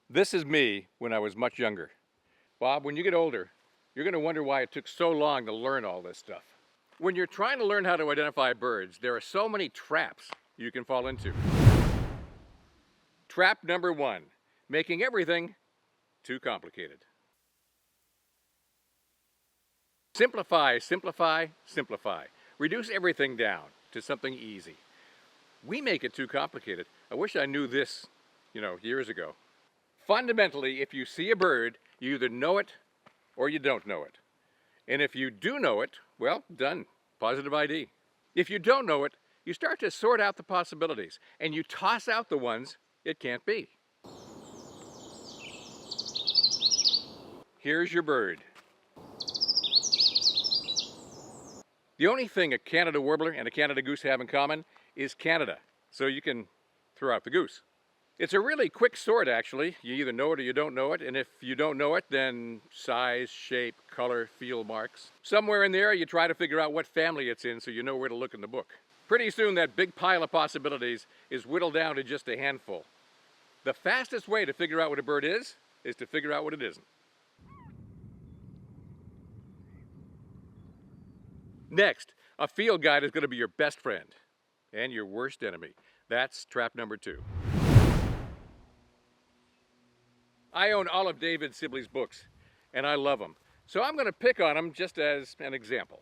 This is me when I was much younger. Bob, when you get older, you're going to wonder why it took so long to learn all this stuff. When you're trying to learn how to identify birds, there are so many traps you can fall into. Trap number one, making everything too complicated. Simplify, simplify, simplify. Reduce everything down to something easy. We make it too complicated. I wish I knew this, years ago. Fundamentally, if you see a bird, you either know it or you don't know it. And if you do know it, well, done. Positive ID. If you don't know it, you start to sort out the possibilities and you toss out the ones it can't be. Here's your bird. The only thing a Canada warbler and a Canada goose have in common is Canada, so you can throw out the goose. It's a really quick sort, actually. You either know it or you don't know it, and if you don't know it, then size, shape, color, field marks. Somewhere in there, you try to figure out what family it's in so you know where to look in the book. Pretty soon, that big pile of possibilities is whittled down to just a handful. The fastest way to figure out what a bird is to figure out what it isn't. Next, a field guide is going to be your best friend and your worst enemy. That's trap number two. I own all of David Sibley's books, and I love them. So I'm going to pick on them just as an example.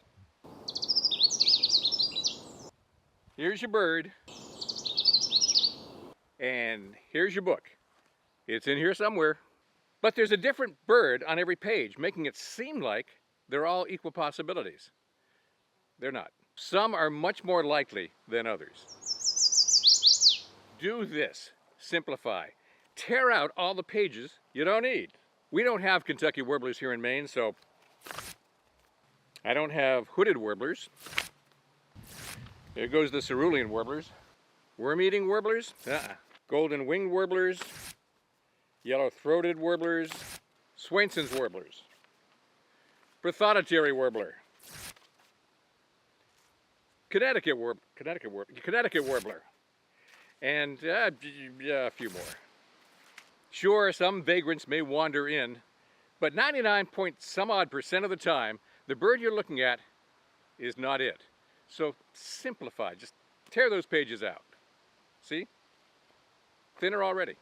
Here's your bird, and here's your book. It's in here somewhere. But there's a different bird on every page, making it seem like they're all equal possibilities. They're not. Some are much more likely than others. Do this. Simplify. Tear out all the pages you don't need. We don't have Kentucky warblers here in Maine, so I don't have hooded warblers. There goes the cerulean warblers. Worm-eating warblers? Golden-winged warblers. Yellow-throated warblers. Swainson's warblers. Prothonotary warbler. Connecticut warbler. And a few more. Sure, some vagrants may wander in, but 99-point-some-odd% of the time, the bird you're looking at is not it. So simplify, just tear those pages out. See? Thinner already.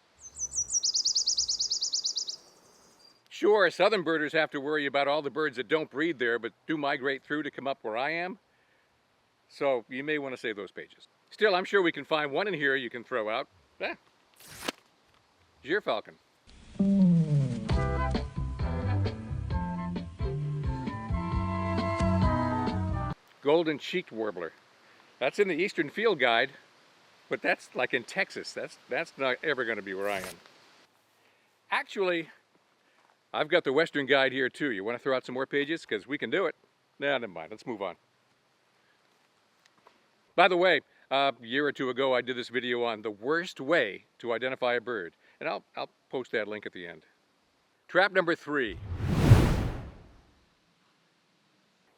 Sure, southern birders have to worry about all the birds that don't breed there, but do migrate through to come up where I am. So you may want to save those pages. Still, I'm sure we can find one in here you can throw out. Gyrfalcon. Golden-cheeked warbler. That's in the Eastern Field Guide, but that's like in Texas. That's not ever going to be where I am. Actually, I've got the Western Guide here too. You want to throw out some more pages? Because we can do it. Nah, never mind. Let's move on. By the way, a year or two ago, I did this video on the worst way to identify a bird. And I'll post that link at the end. Trap number 3.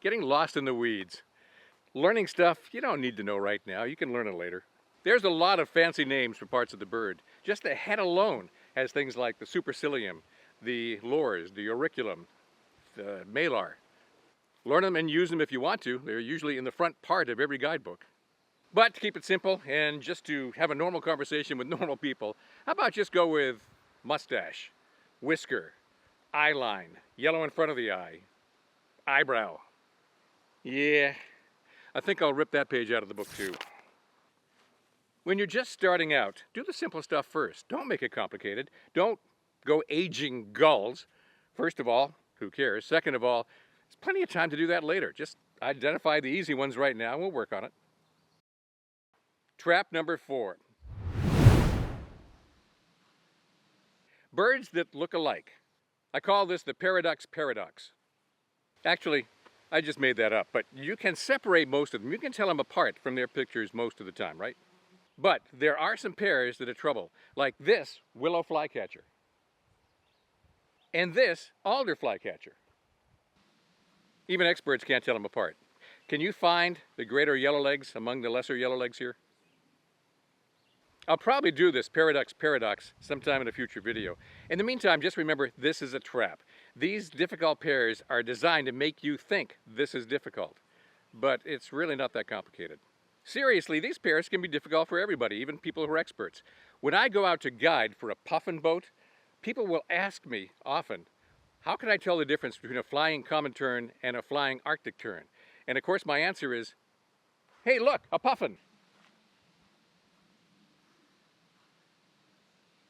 Getting lost in the weeds. Learning stuff you don't need to know right now. You can learn it later. There's a lot of fancy names for parts of the bird. Just the head alone has things like the supercilium, the lores, the auriculum, the malar. Learn them and use them if you want to. They're usually in the front part of every guidebook. But to keep it simple and just to have a normal conversation with normal people, how about just go with mustache, whisker, eye line, yellow in front of the eye, eyebrow. Yeah, I think I'll rip that page out of the book too. When you're just starting out, do the simple stuff first. Don't make it complicated. Don't go aging gulls. First of all, who cares? Second of all, there's plenty of time to do that later. Just identify the easy ones right now and we'll work on it. Trap number 4. Birds that look alike. I call this the paradox paradox. Actually, I just made that up, but you can separate most of them. You can tell them apart from their pictures most of the time, right? But there are some pairs that are trouble, like this willow flycatcher and this alder flycatcher. Even experts can't tell them apart. Can you find the greater yellowlegs among the lesser yellowlegs here? I'll probably do this paradox sometime in a future video. In the meantime, just remember, this is a trap. These difficult pairs are designed to make you think this is difficult, but it's really not that complicated. Seriously, these pairs can be difficult for everybody, even people who are experts. When I go out to guide for a puffin boat, people will ask me often, how can I tell the difference between a flying common tern and a flying Arctic tern? And of course my answer is, hey look, a puffin.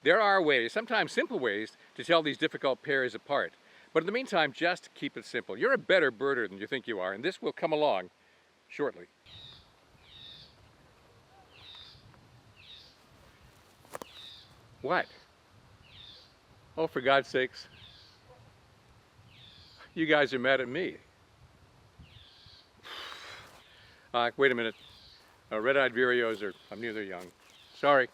There are ways, sometimes simple ways, to tell these difficult pairs apart. But in the meantime, just keep it simple. You're a better birder than you think you are, and this will come along shortly. What? Oh, for God's sakes. You guys are mad at me. Wait a minute. Red-eyed vireos are, I'm neither young. Sorry.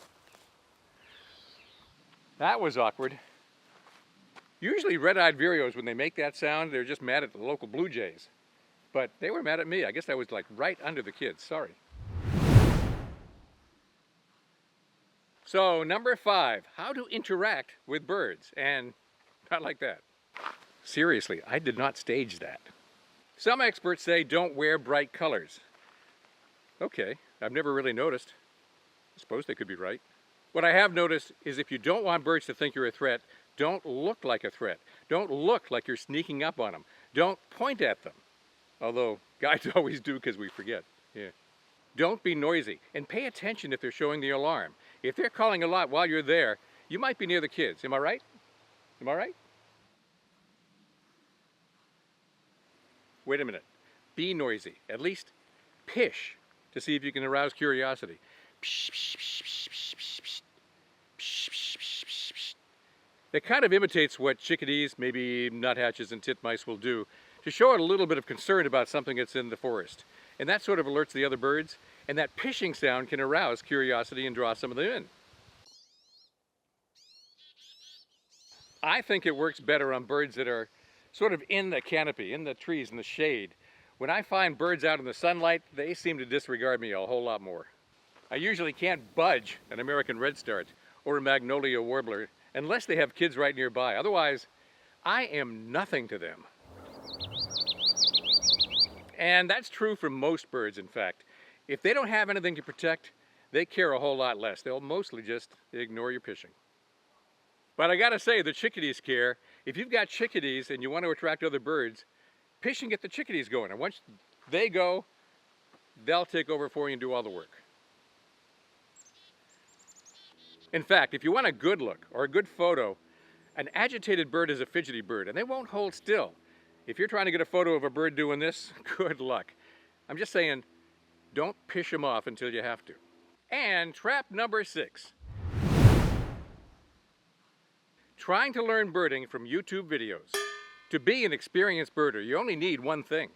That was awkward. Usually red-eyed vireos, when they make that sound, they're just mad at the local blue jays. But they were mad at me. I guess I was like right under the kids. Sorry. So number 5, how to interact with birds. And not like that. Seriously, I did not stage that. Some experts say don't wear bright colors. Okay, I've never really noticed. I suppose they could be right. What I have noticed is if you don't want birds to think you're a threat, don't look like a threat. Don't look like you're sneaking up on them. Don't point at them. Although guides always do because we forget. Yeah. Don't be noisy and pay attention if they're showing the alarm. If they're calling a lot while you're there, you might be near the kids. Am I right? Am I right? Wait a minute. Be noisy. At least pish to see if you can arouse curiosity. It kind of imitates what chickadees, maybe nuthatches and titmice will do to show a little bit of concern about something that's in the forest. And that sort of alerts the other birds, and that pishing sound can arouse curiosity and draw some of them in. I think it works better on birds that are sort of in the canopy, in the trees, in the shade. When I find birds out in the sunlight, they seem to disregard me a whole lot more. I usually can't budge an American redstart or a magnolia warbler unless they have kids right nearby. Otherwise, I am nothing to them. And that's true for most birds, in fact. If they don't have anything to protect, they care a whole lot less. They'll mostly just ignore your pishing. But I gotta say, the chickadees care. If you've got chickadees and you want to attract other birds, pish and get the chickadees going. And once they go, they'll take over for you and do all the work. In fact, if you want a good look or a good photo, an agitated bird is a fidgety bird, and they won't hold still. If you're trying to get a photo of a bird doing this, good luck. I'm just saying, don't pish them off until you have to. And trap number 6. Trying to learn birding from YouTube videos. To be an experienced birder, you only need one thing: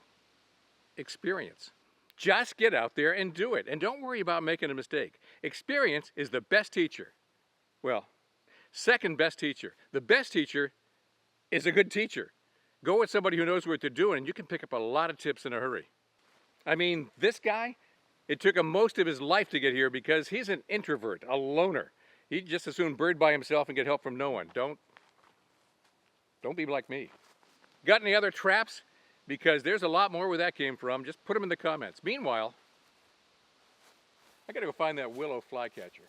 experience. Just get out there and do it, and don't worry about making a mistake. Experience is the best teacher. Well, second best teacher. The best teacher is a good teacher. Go with somebody who knows what they're doing, and you can pick up a lot of tips in a hurry. I mean, this guy, it took him most of his life to get here because he's an introvert, a loner. He'd just as soon bird by himself and get help from no one. Don't be like me. Got any other traps? Because there's a lot more where that came from. Just put them in the comments. Meanwhile, I gotta go find that willow flycatcher.